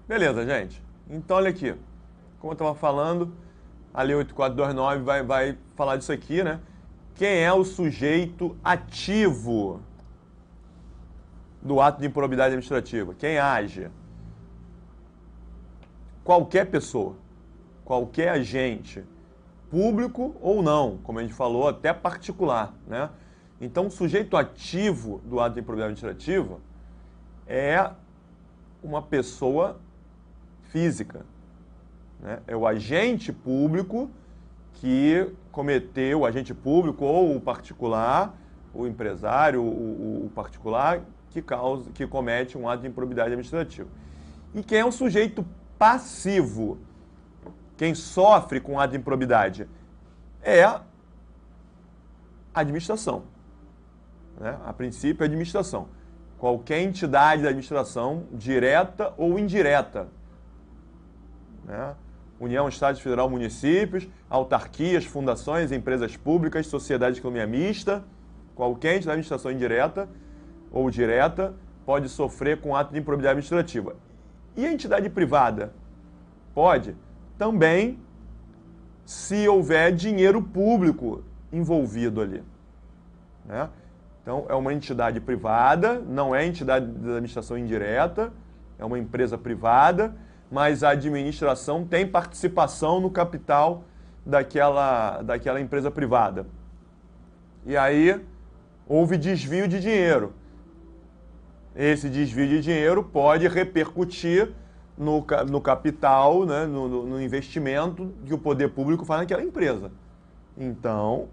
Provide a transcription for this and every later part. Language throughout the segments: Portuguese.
Beleza, gente. Então, olha aqui. Como eu estava falando, a Lei 8429 vai falar disso aqui, né? Quem é o sujeito ativo do ato de improbidade administrativa? Quem age? Qualquer pessoa, qualquer agente, público ou não, como a gente falou, até particular, né? Então, o sujeito ativo do ato de improbidade administrativa é uma pessoa física, né? É o agente público que cometeu, o agente público ou o particular, o empresário, o particular, que comete um ato de improbidade administrativa. E quem é o sujeito passivo? Quem sofre com o ato de improbidade é a administração, né? A princípio, a administração. Qualquer entidade da administração, direta ou indireta, né? União, Estado Federal, municípios, autarquias, fundações, empresas públicas, sociedade de economia mista, qualquer entidade da administração indireta ou direta pode sofrer com ato de improbidade administrativa. E a entidade privada? Pode também, se houver dinheiro público envolvido ali, né? Então, é uma entidade privada, não é entidade da administração indireta, é uma empresa privada, mas a administração tem participação no capital daquela empresa privada. E aí, houve desvio de dinheiro. Esse desvio de dinheiro pode repercutir no capital, né, no investimento que o poder público faz naquela empresa. Então,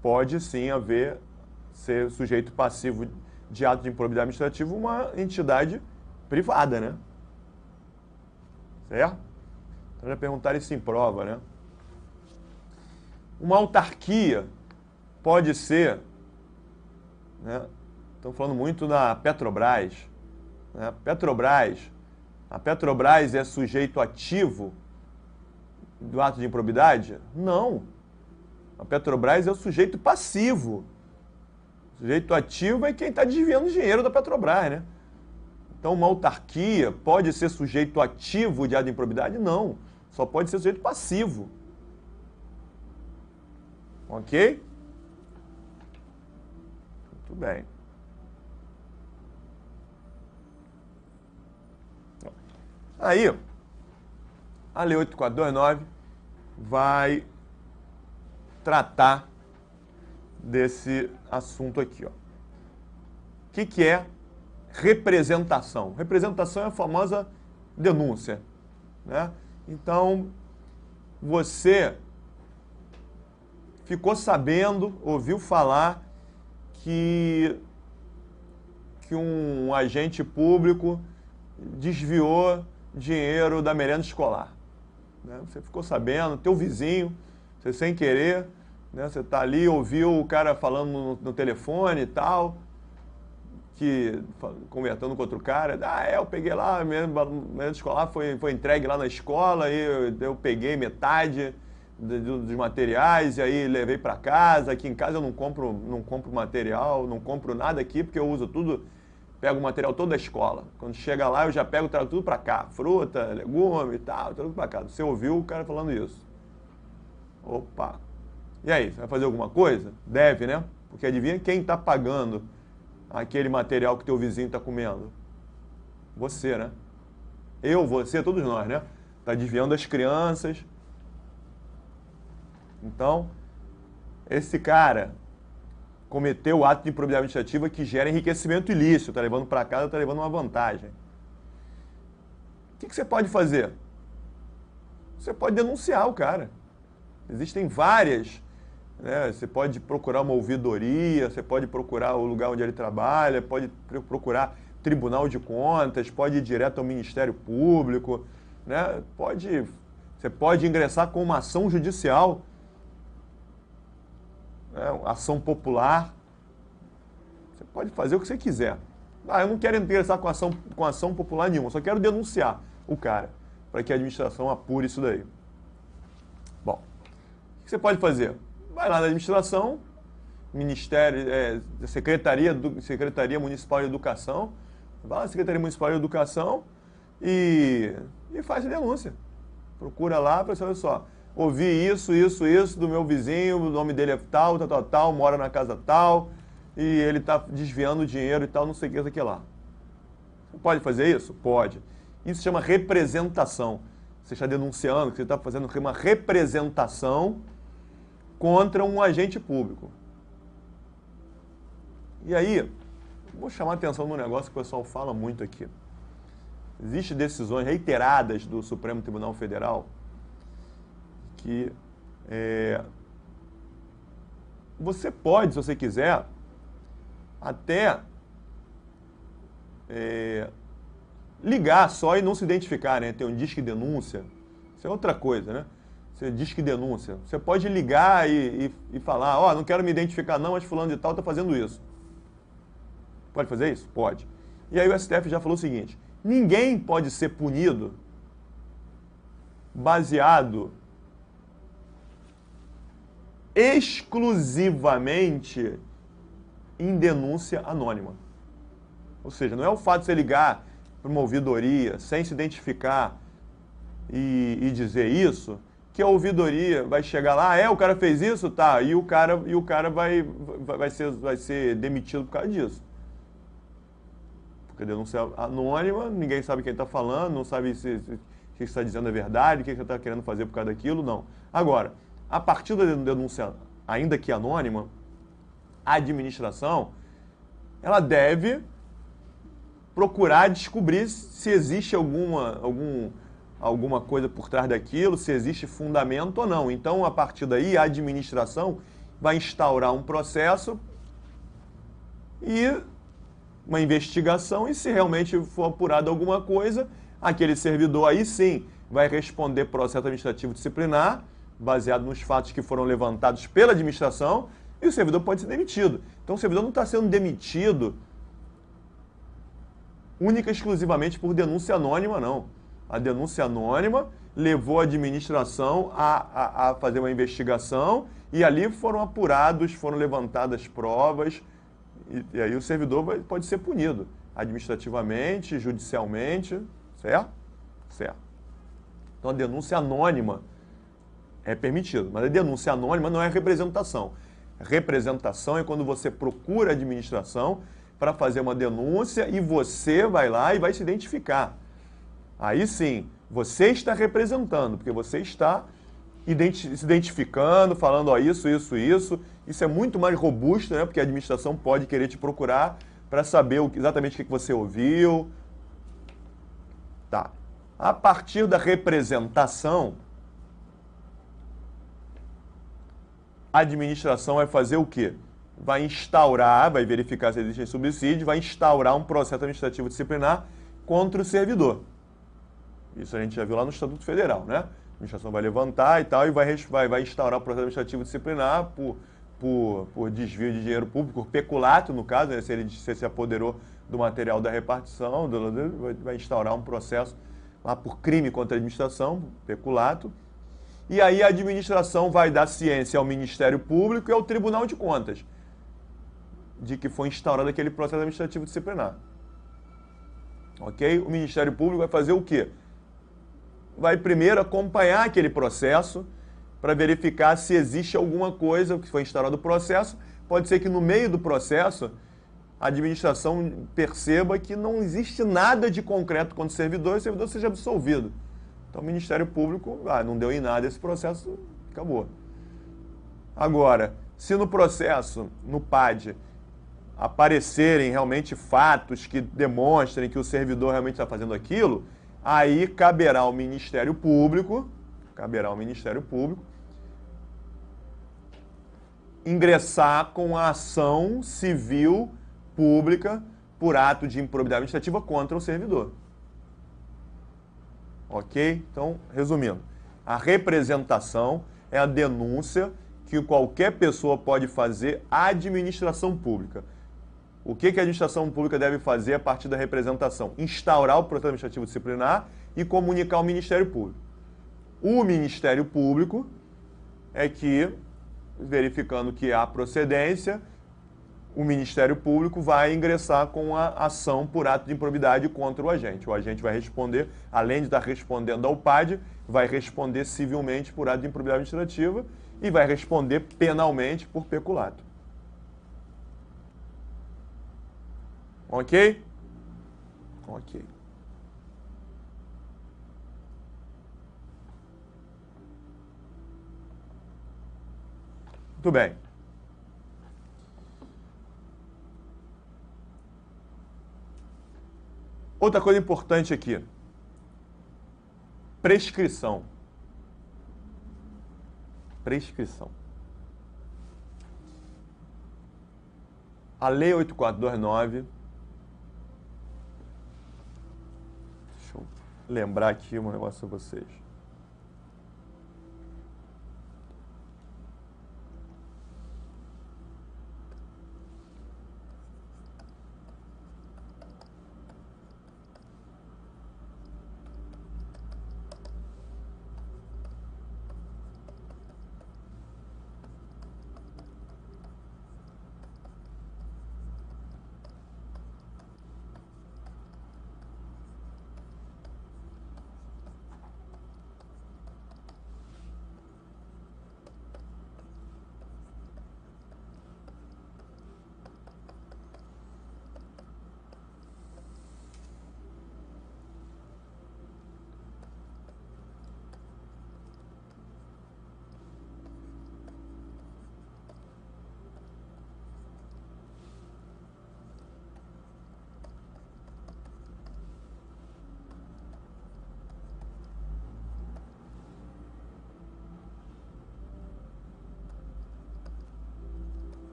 pode sim ser sujeito passivo de ato de improbidade administrativa uma entidade privada, né? Certo? Então, já perguntaram isso em prova, né? Uma autarquia pode ser, né? Estão falando muito da Petrobras, né? A Petrobras é sujeito ativo do ato de improbidade? Não. A Petrobras é o sujeito passivo. O sujeito ativo é quem está desviando dinheiro da Petrobras, né? Então, uma autarquia pode ser sujeito ativo de ato de improbidade? Não. Só pode ser sujeito passivo. Ok? Muito bem. Aí, a Lei 8429 vai tratar desse assunto aqui, ó. O que é representação? Representação é a famosa denúncia, né? Então, você ficou sabendo, ouviu falar que um agente público desviou dinheiro da merenda escolar, né? Você ficou sabendo, teu vizinho, você sem querer, né? Você está ali, ouviu o cara falando no telefone e tal, conversando com outro cara. Eu peguei lá, a merenda escolar foi entregue lá na escola, e eu peguei metade dos materiais, e aí levei para casa. Aqui em casa eu não compro material, não compro nada aqui, porque eu uso tudo, pego o material todo da escola. Quando chega lá, eu já trago tudo para cá, fruta, legume e tal, tudo para cá. Você ouviu o cara falando isso? Opa! E aí, você vai fazer alguma coisa? Deve, né? Porque adivinha quem está pagando aquele material que teu vizinho está comendo? Você, né? Você, todos nós, né? Está desviando as crianças. Então, esse cara cometeu o ato de improbidade administrativa que gera enriquecimento ilícito, está levando para casa, está levando uma vantagem. O que você pode fazer? Você pode denunciar o cara. Existem várias, né? Você pode procurar uma ouvidoria, você pode procurar o lugar onde ele trabalha, pode procurar Tribunal de Contas, pode ir direto ao Ministério Público, né? Você pode ingressar com uma ação judicial, né? Ação popular. Você pode fazer o que você quiser. Eu não quero ingressar com ação popular nenhuma, só quero denunciar o cara, para que a administração apure isso daí. Bom, o que você pode fazer? Vai lá na administração, Secretaria Municipal de Educação, vai lá na Secretaria Municipal de Educação e faz a denúncia. Procura lá, pessoal, olha só, ouvi isso do meu vizinho, o nome dele é tal, mora na casa tal, e ele está desviando dinheiro e tal, não sei o que lá. Você pode fazer isso? Pode. Isso chama representação. Você está denunciando que você está fazendo uma representação contra um agente público. E aí, vou chamar a atenção num negócio que o pessoal fala muito aqui. Existem decisões reiteradas do Supremo Tribunal Federal que você pode, se você quiser, até ligar só e não se identificar, né? Tem um disque denúncia, isso é outra coisa, né? Você disque denúncia. Você pode ligar e falar, ó, não quero me identificar não, mas fulano de tal está fazendo isso. Pode fazer isso? Pode. E aí o STF já falou o seguinte, ninguém pode ser punido baseado exclusivamente em denúncia anônima. Ou seja, não é o fato de você ligar para uma ouvidoria sem se identificar e dizer isso, que a ouvidoria vai chegar lá, o cara fez isso? Tá, e o cara vai ser demitido por causa disso. Porque denúncia anônima, ninguém sabe quem está falando, não sabe se o que está dizendo é verdade, o que você está querendo fazer por causa daquilo, não. Agora, a partir da denúncia, ainda que anônima, a administração, ela deve procurar descobrir se existe alguma coisa por trás daquilo, se existe fundamento ou não. Então, a partir daí, a administração vai instaurar um processo e uma investigação, e se realmente for apurada alguma coisa, aquele servidor aí sim vai responder processo administrativo disciplinar, baseado nos fatos que foram levantados pela administração, e o servidor pode ser demitido. Então o servidor não está sendo demitido única e exclusivamente por denúncia anônima, não. A denúncia anônima levou a administração a fazer uma investigação, e ali foram levantadas provas, e aí o servidor pode ser punido administrativamente, judicialmente, certo? Certo. Então a denúncia anônima é permitida, mas a denúncia anônima não é representação. Representação é quando você procura a administração para fazer uma denúncia e você vai lá e vai se identificar. Aí sim, você está representando, porque você está se identificando, falando, ó, isso. Isso é muito mais robusto, né? Porque a administração pode querer te procurar para saber exatamente o que você ouviu. Tá. A partir da representação, a administração vai fazer o quê? Vai verificar se existe subsídio, vai instaurar um processo administrativo disciplinar contra o servidor. Isso a gente já viu lá no Estatuto Federal, né? A administração vai levantar e tal, e vai instaurar o processo administrativo disciplinar por desvio de dinheiro público, por peculato, no caso, né? Se ele se apoderou do material da repartição, vai instaurar um processo lá por crime contra a administração, peculato. E aí a administração vai dar ciência ao Ministério Público e ao Tribunal de Contas de que foi instaurado aquele processo administrativo disciplinar. Ok? O Ministério Público vai fazer o quê? Vai primeiro acompanhar aquele processo para verificar se existe alguma coisa que foi instaurado o processo. Pode ser que no meio do processo a administração perceba que não existe nada de concreto contra o servidor e o servidor seja absolvido. Então o Ministério Público, não deu em nada esse processo, acabou. Agora, se no processo, no PAD, aparecerem realmente fatos que demonstrem que o servidor realmente está fazendo aquilo, aí caberá ao Ministério Público ingressar com a ação civil pública por ato de improbidade administrativa contra o servidor. Ok? Então, resumindo, a representação é a denúncia que qualquer pessoa pode fazer à administração pública. O que a administração pública deve fazer a partir da representação? Instaurar o processo administrativo disciplinar e comunicar ao Ministério Público. O Ministério Público é que, verificando que há procedência, o Ministério Público vai ingressar com a ação por ato de improbidade contra o agente. O agente vai responder, além de estar respondendo ao PAD, vai responder civilmente por ato de improbidade administrativa e vai responder penalmente por peculato. Ok? Ok. Muito bem. Outra coisa importante aqui. Prescrição. Prescrição. A Lei 8429. Deixa eu lembrar aqui um negócio para vocês.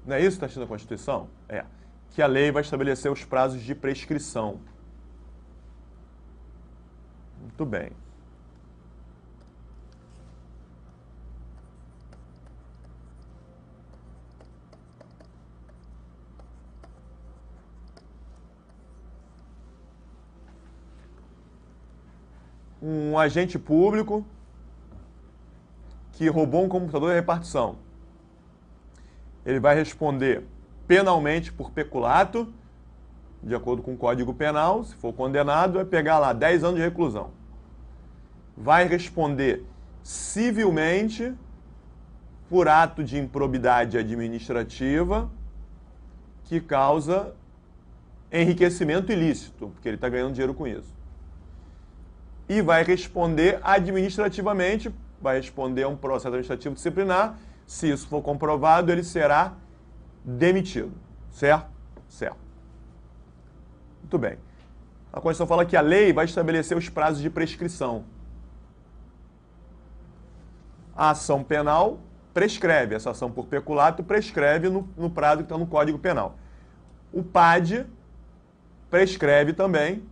Não é isso que está escrito na Constituição? É. Que a lei vai estabelecer os prazos de prescrição. Muito bem. Um agente público que roubou um computador de repartição. Ele vai responder penalmente por peculato, de acordo com o Código Penal. Se for condenado, vai pegar lá 10 anos de reclusão. Vai responder civilmente por ato de improbidade administrativa que causa enriquecimento ilícito, porque ele está ganhando dinheiro com isso. E vai responder administrativamente, vai responder a um processo administrativo disciplinar. Se isso for comprovado, ele será demitido. Certo? Certo. Muito bem. A Constituição fala que a lei vai estabelecer os prazos de prescrição. A ação penal prescreve. Essa ação por peculato prescreve no prazo que está no Código Penal. O PAD prescreve também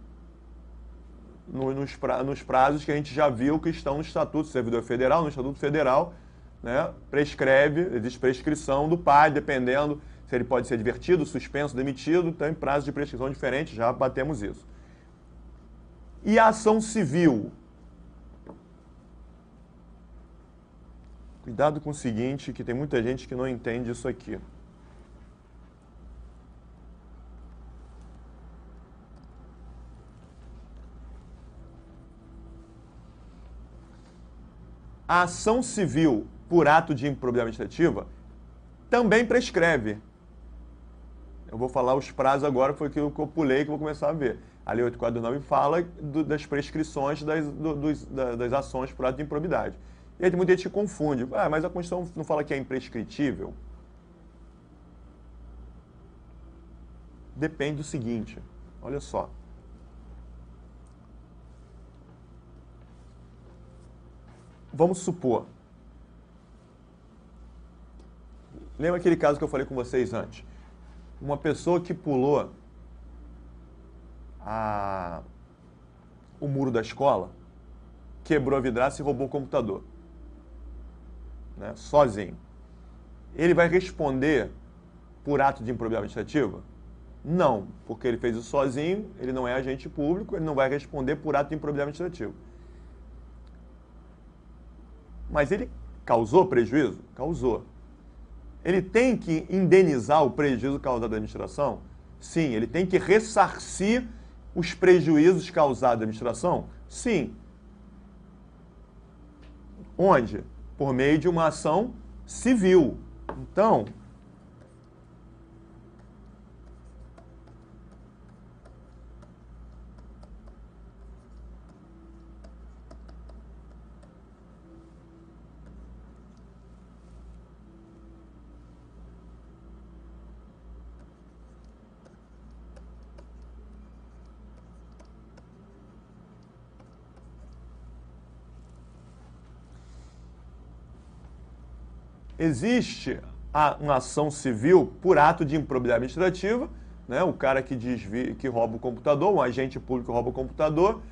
nos prazos que a gente já viu que estão no Estatuto do Servidor Federal, no Estatuto Federal, né, prescreve, existe prescrição do PAD, dependendo se ele pode ser advertido, suspenso, demitido, tem prazos de prescrição diferentes, já batemos isso. E a ação civil? Cuidado com o seguinte, que tem muita gente que não entende isso aqui. A ação civil por ato de improbidade administrativa também prescreve. Eu vou falar os prazos agora, foi aquilo que eu pulei, que eu vou começar a ver. A Lei 8429 fala das prescrições das ações por ato de improbidade. E aí muita gente se confunde. Mas a Constituição não fala que é imprescritível? Depende do seguinte, olha só. Vamos supor. Lembra aquele caso que eu falei com vocês antes? Uma pessoa que pulou o muro da escola quebrou a vidraça e roubou o computador, né, sozinho. Ele vai responder por ato de improbidade administrativa? Não, porque ele fez isso sozinho, ele não é agente público, ele não vai responder por ato de improbidade administrativa. Mas ele causou prejuízo? Causou. Ele tem que indenizar o prejuízo causado à administração? Sim. Ele tem que ressarcir os prejuízos causados à administração? Sim. Onde? Por meio de uma ação civil. Então, existe uma ação civil por ato de improbidade administrativa, né? O cara que rouba o computador, um agente público que rouba o computador,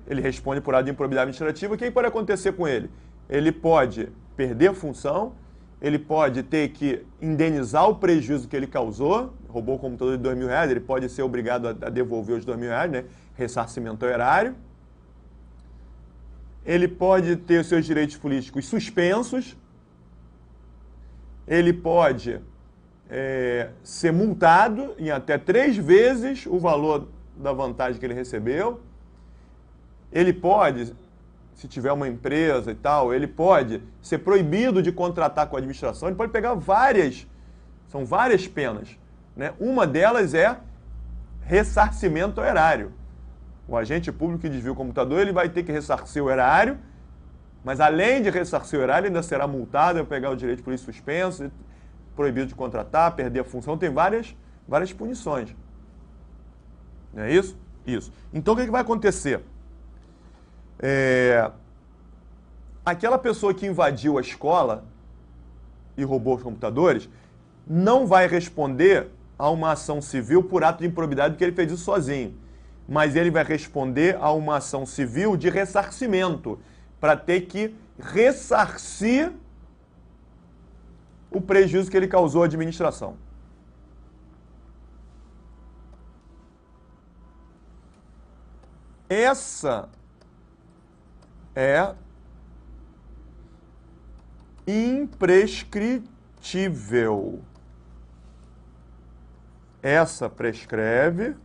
ele responde por ato de improbidade administrativa. O que pode acontecer com ele? Ele pode perder a função, ele pode ter que indenizar o prejuízo que ele causou, roubou o computador de R$2.000, ele pode ser obrigado a devolver os R$2.000, né? Ressarcimento ao erário. Ele pode ter os seus direitos políticos suspensos. Ele pode ser multado em até 3 vezes o valor da vantagem que ele recebeu. Ele pode, se tiver uma empresa e tal, ele pode ser proibido de contratar com a administração. Ele pode pegar são várias penas, né? Uma delas é ressarcimento ao erário. O agente público que desvia o computador, ele vai ter que ressarcir o erário. Mas além de ressarcir o erário, ainda será multado, vai pegar o direito de polícia suspenso, proibido de contratar, perder a função, tem várias punições. Não é isso? Isso. Então o que vai acontecer? Aquela pessoa que invadiu a escola e roubou os computadores não vai responder a uma ação civil por ato de improbidade porque ele fez isso sozinho. Mas ele vai responder a uma ação civil de ressarcimento, para ter que ressarcir o prejuízo que ele causou à administração. Essa é imprescritível. Essa prescreve,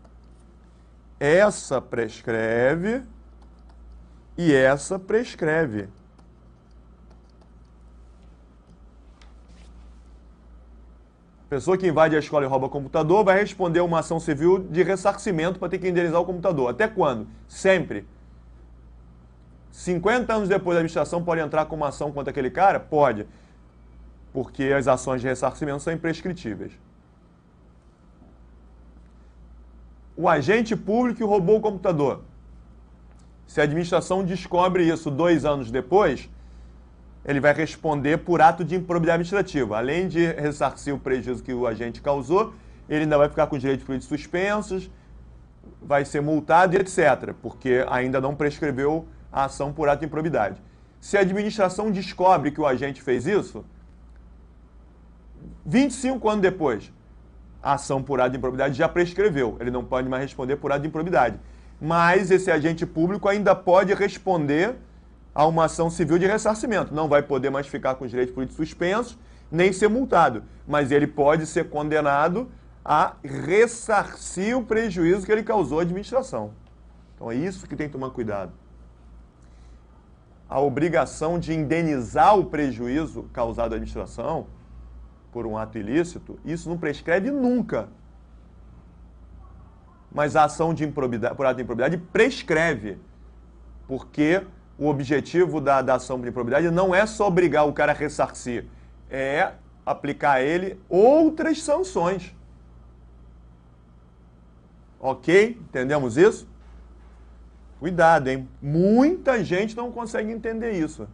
essa prescreve e essa prescreve. Pessoa que invade a escola e rouba computador vai responder a uma ação civil de ressarcimento para ter que indenizar o computador. Até quando? Sempre. 50 anos depois a administração pode entrar com uma ação contra aquele cara? Pode. Porque as ações de ressarcimento são imprescritíveis. O agente público roubou o computador. Se a administração descobre isso 2 anos depois, ele vai responder por ato de improbidade administrativa. Além de ressarcir o prejuízo que o agente causou, ele ainda vai ficar com direitos políticos suspensos, vai ser multado e etc., porque ainda não prescreveu a ação por ato de improbidade. Se a administração descobre que o agente fez isso, 25 anos depois, a ação por ato de improbidade já prescreveu. Ele não pode mais responder por ato de improbidade. Mas esse agente público ainda pode responder a uma ação civil de ressarcimento. Não vai poder mais ficar com os direitos políticos suspensos, nem ser multado. Mas ele pode ser condenado a ressarcir o prejuízo que ele causou à administração. Então é isso que tem que tomar cuidado. A obrigação de indenizar o prejuízo causado à administração por um ato ilícito, isso não prescreve nunca. Mas a ação de improbidade, por ato de improbidade prescreve, porque o objetivo da ação de improbidade não é só obrigar o cara a ressarcir, é aplicar a ele outras sanções. Ok? Entendemos isso? Cuidado, hein? Muita gente não consegue entender isso.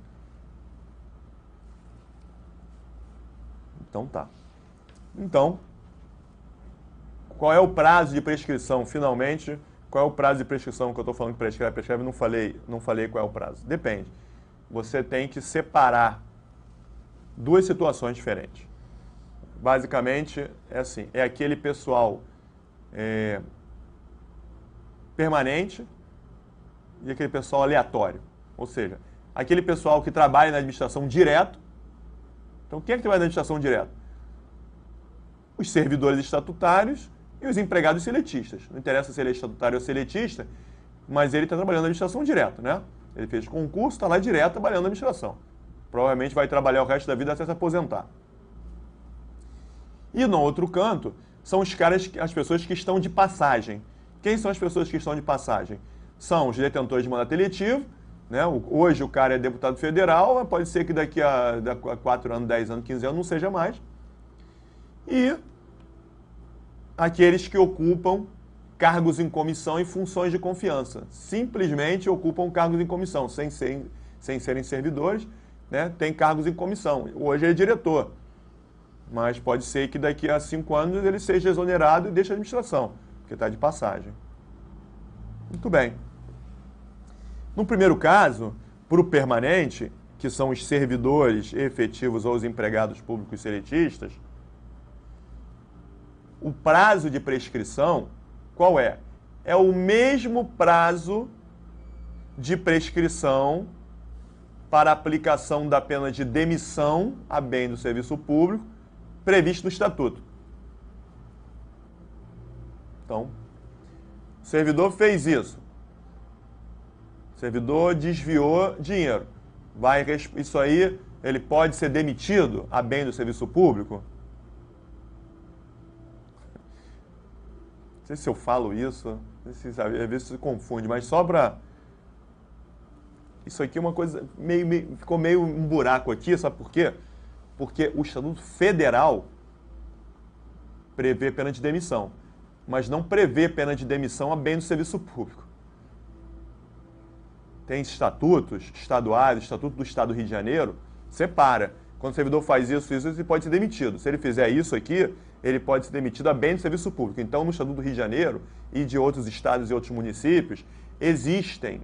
Então tá. Então, qual é o prazo de prescrição, finalmente, Qual é o prazo de prescrição que eu estou falando que prescreve? Prescreve, não falei qual é o prazo. Depende. Você tem que separar duas situações diferentes. Basicamente, é assim, é aquele pessoal permanente e aquele pessoal aleatório. Ou seja, aquele pessoal que trabalha na administração direto. Então, quem é que trabalha na administração direto? Os servidores estatutários e os empregados seletistas. Não interessa se ele é estatutário ou seletista, mas ele está trabalhando na administração direto, né? Ele fez concurso, está lá direto trabalhando na administração. Provavelmente vai trabalhar o resto da vida até se aposentar. E no outro canto, são as pessoas que estão de passagem. Quem são as pessoas que estão de passagem? São os detentores de mandato eletivo, né? Hoje o cara é deputado federal, mas pode ser que daqui a 4 anos, 10 anos, 15 anos não seja mais. E aqueles que ocupam cargos em comissão e funções de confiança. Simplesmente ocupam cargos em comissão, sem serem servidores, né? Tem cargos em comissão. Hoje ele é diretor, mas pode ser que daqui a 5 anos ele seja exonerado e deixe a administração, porque está de passagem. Muito bem. No primeiro caso, para o permanente, que são os servidores efetivos ou os empregados públicos seletistas, o prazo de prescrição, qual é? É o mesmo prazo de prescrição para a aplicação da pena de demissão a bem do serviço público previsto no Estatuto. Então, o servidor fez isso. O servidor desviou dinheiro. Isso aí, ele pode ser demitido a bem do serviço público? Não sei se eu falo isso, não sei se às vezes se confunde, mas só para... Isso aqui é uma coisa, ficou meio um buraco aqui, sabe por quê? Porque o Estatuto Federal prevê pena de demissão, mas não prevê pena de demissão a bem do serviço público. Tem estatutos estaduais, o Estatuto do Estado do Rio de Janeiro, separa. Quando o servidor faz isso, ele pode ser demitido. Se ele fizer isso aqui, ele pode ser demitido a bem do serviço público. Então, no Estatuto do Rio de Janeiro e de outros estados e outros municípios, existem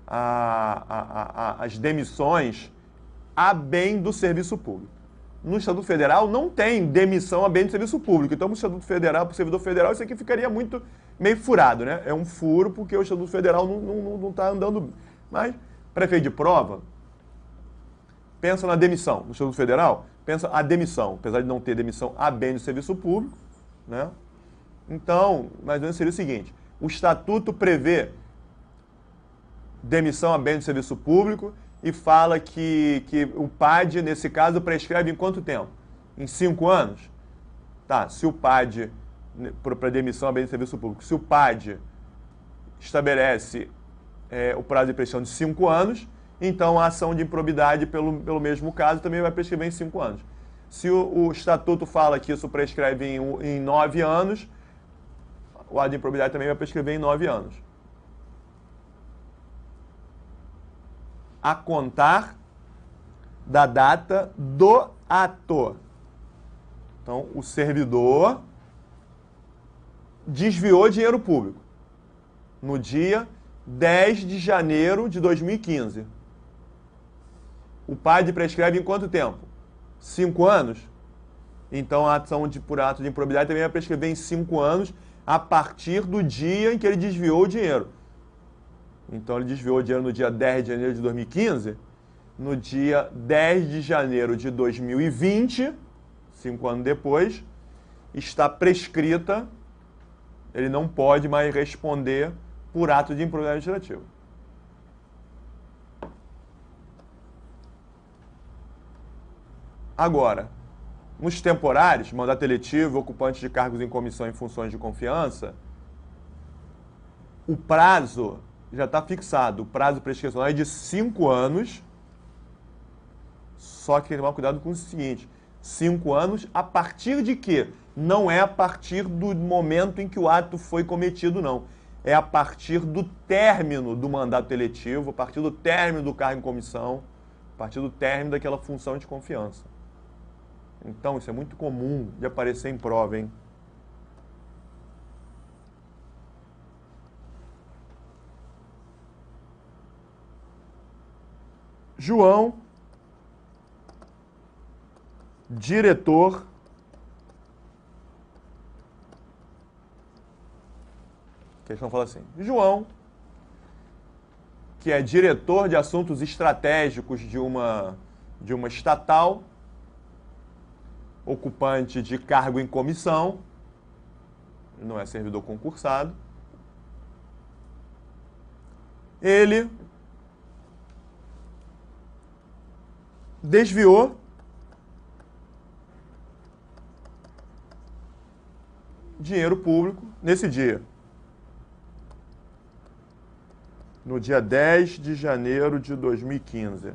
as demissões a bem do serviço público. No Estatuto Federal não tem demissão a bem do serviço público. Então, no Estatuto Federal, para o servidor federal, isso aqui ficaria meio furado, né? É um furo porque o Estatuto Federal não está andando. Mas, prefeito de prova, pensa na demissão. No Estatuto Federal, pensa a demissão, apesar de não ter demissão a bem do serviço público, né? Então, mais ou menos seria o seguinte: o Estatuto prevê demissão a bem do serviço público e fala que o PAD, nesse caso, prescreve em quanto tempo? Em 5 anos? Tá, se o PAD, para demissão a bem do serviço público, se o PAD estabelece o prazo de prescrição de 5 anos, então a ação de improbidade pelo mesmo caso também vai prescrever em 5 anos. Se o Estatuto fala que isso prescreve em 9 anos, o ato de improbidade também vai prescrever em 9 anos. A contar da data do ato. Então, o servidor desviou dinheiro público no dia 10 de janeiro de 2015. O PAD prescreve em quanto tempo? 5 anos? Então, a ação por ato de improbidade também vai prescrever em 5 anos a partir do dia em que ele desviou o dinheiro. Então, ele desviou o dinheiro no dia 10 de janeiro de 2015. No dia 10 de janeiro de 2020, 5 anos depois, está prescrita, ele não pode mais responder por ato de improbidade administrativa. Agora, nos temporários, mandato eletivo, ocupantes de cargos em comissão e funções de confiança, o prazo já está fixado. O prazo prescricional é de 5 anos, só que tem que tomar cuidado com o seguinte: 5 anos a partir de quê? Não é a partir do momento em que o ato foi cometido, não. É a partir do término do mandato eletivo, a partir do término do cargo em comissão, a partir do término daquela função de confiança. Então, isso é muito comum de aparecer em prova, hein? João, diretor a questão fala assim, João, que é diretor de assuntos estratégicos de uma estatal, ocupante de cargo em comissão, não é servidor concursado, ele desviou dinheiro público nesse dia. No dia 10 de janeiro de 2015.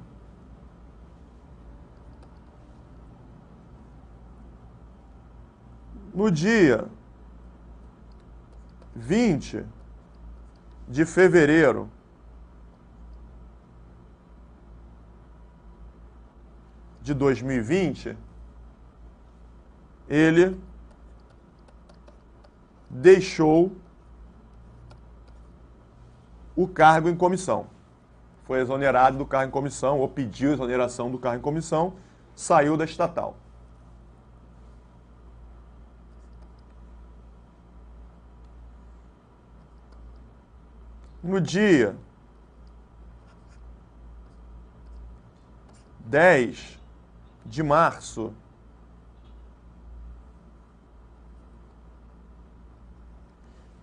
No dia 20 de fevereiro de 2020, ele deixou o cargo em comissão. Foi exonerado do cargo em comissão, ou pediu exoneração do cargo em comissão, saiu da estatal. No dia 10 de março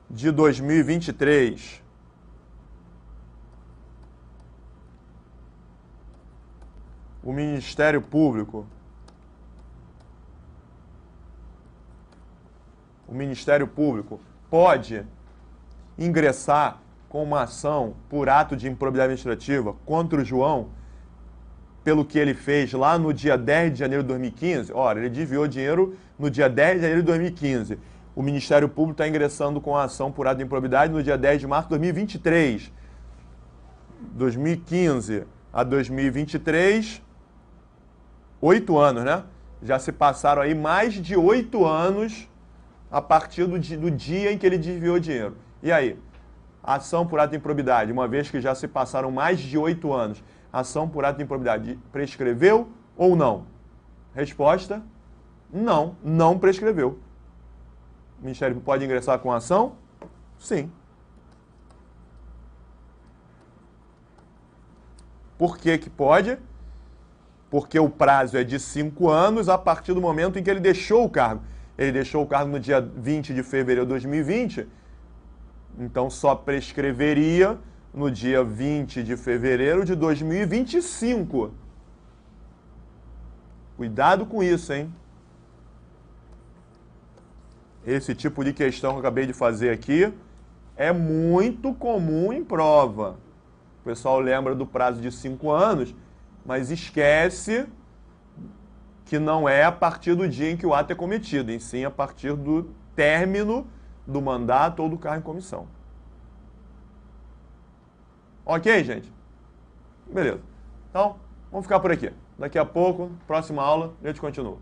de 2023, o Ministério Público pode ingressar com uma ação por ato de improbidade administrativa contra o João pelo que ele fez lá no dia 10 de janeiro de 2015. Ora, ele desviou dinheiro no dia 10 de janeiro de 2015. O Ministério Público está ingressando com a ação por ato de improbidade no dia 10 de março de 2023. 2015 a 2023, 8 anos, né? Já se passaram aí mais de 8 anos a partir do dia em que ele desviou dinheiro. E aí? Ação por ato de improbidade, uma vez que já se passaram mais de 8 anos, ação por ato de improbidade prescreveu ou não? Resposta, não, não prescreveu. O Ministério pode ingressar com ação? Sim. Por que que pode? Porque o prazo é de 5 anos a partir do momento em que ele deixou o cargo. Ele deixou o cargo no dia 20 de fevereiro de 2020, então só prescreveria no dia 20 de fevereiro de 2025. Cuidado com isso, hein? Esse tipo de questão que eu acabei de fazer aqui é muito comum em prova. O pessoal lembra do prazo de 5 anos, mas esquece que não é a partir do dia em que o ato é cometido, e sim a partir do término do mandato ou do cargo em comissão. Ok, gente? Beleza. Então, vamos ficar por aqui. Daqui a pouco, próxima aula, a gente continua.